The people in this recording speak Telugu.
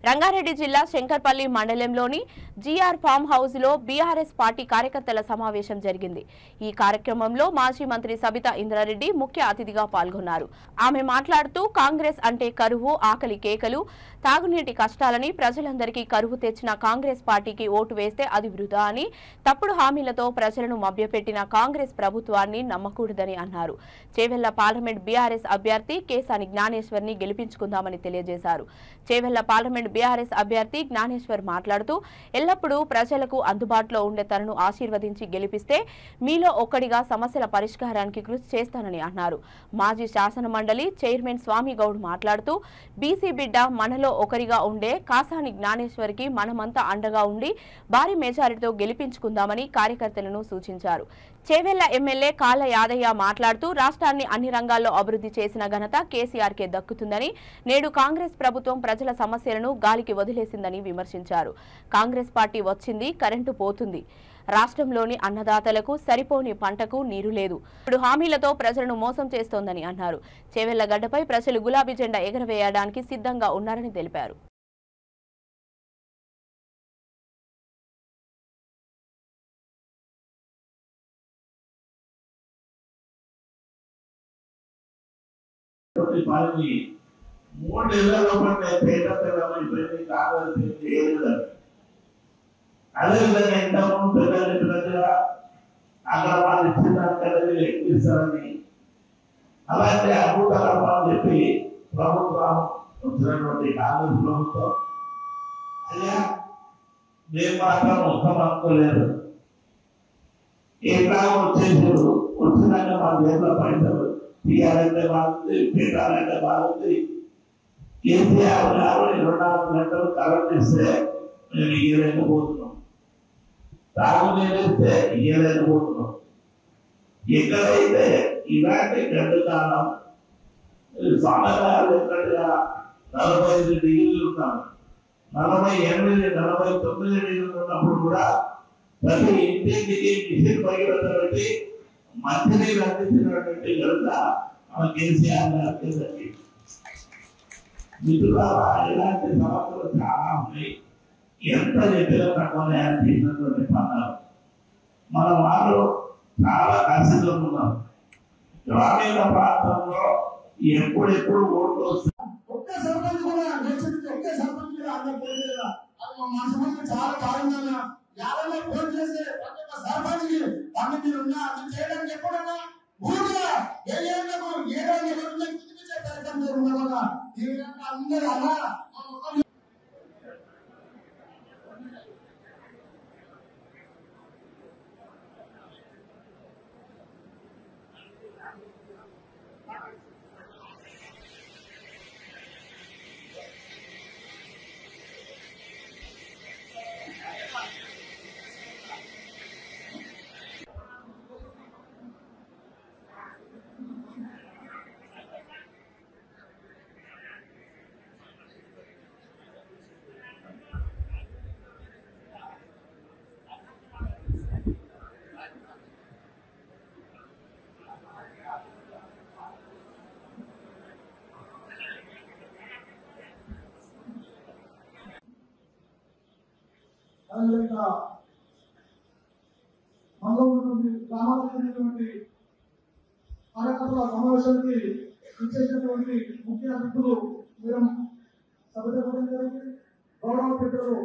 రంగారెడ్డి జిల్లా శంకర్పల్లి మండలంలోని జీఆర్ ఫామ్ హౌస్ లో బీఆర్ఎస్ పార్టీ కార్యకర్తల సమావేశం జరిగింది। ఈ కార్యక్రమంలో మాజీ మంత్రి సబితా ఇంద్రారెడ్డి ముఖ్య అతిథిగా పాల్గొన్నారు। ఆమె మాట్లాడుతూ కాంగ్రెస్ అంటే కరువు, ఆకలి కేకలు, తాగునీటి కష్టాలని ప్రజలందరికీ కరువు తెచ్చిన కాంగ్రెస్ పార్టీకి ఓటు వేస్తే అది వృధా అని, తప్పుడు హామీలతో ప్రజలను మభ్యపెట్టిన కాంగ్రెస్ ప్రభుత్వాన్ని నమ్మకూడదని అన్నారు। చేవెళ్ల పార్లమెంట్ బీఆర్ఎస్ అభ్యర్థి కేసాని జ్ఞానేశ్వర్ని గెలిపించుకుందామని తెలియజేశారు। చేవెళ్ల పార్లమెంట్ బీఆర్ఎస్ అభ్యర్థి జ్ఞానేశ్వర్ మాట్లాడుతూ ఎల్లప్పుడూ ప్రజలకు అందుబాటులో ఉండే తనను ఆశీర్వదించి గెలిపిస్తే మీలో ఒక్కడిగా సమస్యల పరిష్కారానికి కృషి చేస్తానని అన్నారు। మాజీ శాసన మండలి చైర్మన్ స్వామి గౌడ్ మాట్లాడుతూ బీసీ బిడ్డ మనలో ఒకరిగా ఉండే కాసాని జ్ఞానేశ్వర్కి మనమంతా అండగా ఉండి భారీ మెజారిటీతో గెలిపించుకుందామని కార్యకర్తలను సూచించారు। చేవెళ్ల ఎమ్మెల్యే కాళ్ళ యాదయ్య మాట్లాడుతూ రాష్ట్రాన్ని అన్ని రంగాల్లో అభివృద్ధి చేసిన ఘనత కేసీఆర్కే దక్కుతుందని, నేడు కాంగ్రెస్ ప్రభుత్వం ప్రజల సమస్యలను గాలికి వదిలేసిందని విమర్శించారు। కాంగ్రెస్ పార్టీ వచ్చింది, కరెంటు పోతుంది, రాష్ట్రంలోని అన్నదాతలకు సరిపోని పంటకు నీరు లేదు, ఇప్పుడు హామీలతో ప్రజలను మోసం చేస్తోందని అన్నారు। చేవెళ్ల గడ్డపై ప్రజలు గులాబీ జెండా ఎగరవేయడానికి సిద్ధంగా ఉన్నారని తెలిపారు। అదేవిధంగా ఇంతకుముందు పెద్దలు ప్రజగా అక్కడ వాళ్ళు ఇచ్చిన దానికన్నా ఎక్కిస్తారని అలాంటి అద్భుతాలు చెప్పి ప్రభుత్వం వచ్చినటువంటి కాంగ్రెస్ ప్రభుత్వం అయ్యా మేము మాత్రం ఉత్తమం అనుకోలేదు, ఎట్లా వచ్చేసారు వచ్చినాక మా దేశంలో పైసలు తీయాలంటే బాగుంది, పెట్టాలంటే బాగుంది, కేసీఆర్ గారు 24 గంటలు కరెంట్ ఇస్తే మేము ఇయ్యలేకపోతున్నాం, తాగునీరిస్తే ఇయ్యలేకపోతున్నాం। ఎక్కడైతే ఇలాంటి గడ్డు కాలం సామర్థ్యాలు ఎక్కడిగా 45 డిగ్రీలు ఉన్నాం, 48, 49 డిగ్రీలు ఉన్నప్పుడు కూడా ప్రతి ఇంటికి మిషన్ పగిలినటువంటి మంచినీరు అందించినటువంటి ఘనత మన కేసీఆర్ గారికి। మిత్రులారా, ఇలాంటి సమస్యలు చాలా ఉన్నాయి, ఎంత చెప్పినా తక్కువనే చేసినటువంటి పనులు మన వాళ్ళు చాలా కష్టంగా ఉన్నారు। గ్రామీణ ప్రాంతంలో ఎప్పుడెప్పుడు ఓట్లు వస్తాయి, ఒక్క సర్పంచ్ కూడా ఒక్క సర్పంచ్ కూడా మనసు చాలా బాగుందన్న 50 ఫోన్ చేస్తే ప్రతి ఒక్క సర్పంచ్ కి పన్ను మీరు ఉన్నా అది చేయడానికి ఎప్పుడన్నా ఊరుగా ఏళ్ళకు 7 రోజులు కిందించే కార్యక్రమం ఉండగా ఈ విధంగా అందరూ అలా గ్రామాలైనటువంటి కార్యకర్తల సమావేశానికి ఇచ్చేసినటువంటి ముఖ్య అతిథులు మీరు సభ్యులు గౌరవ పెద్దలు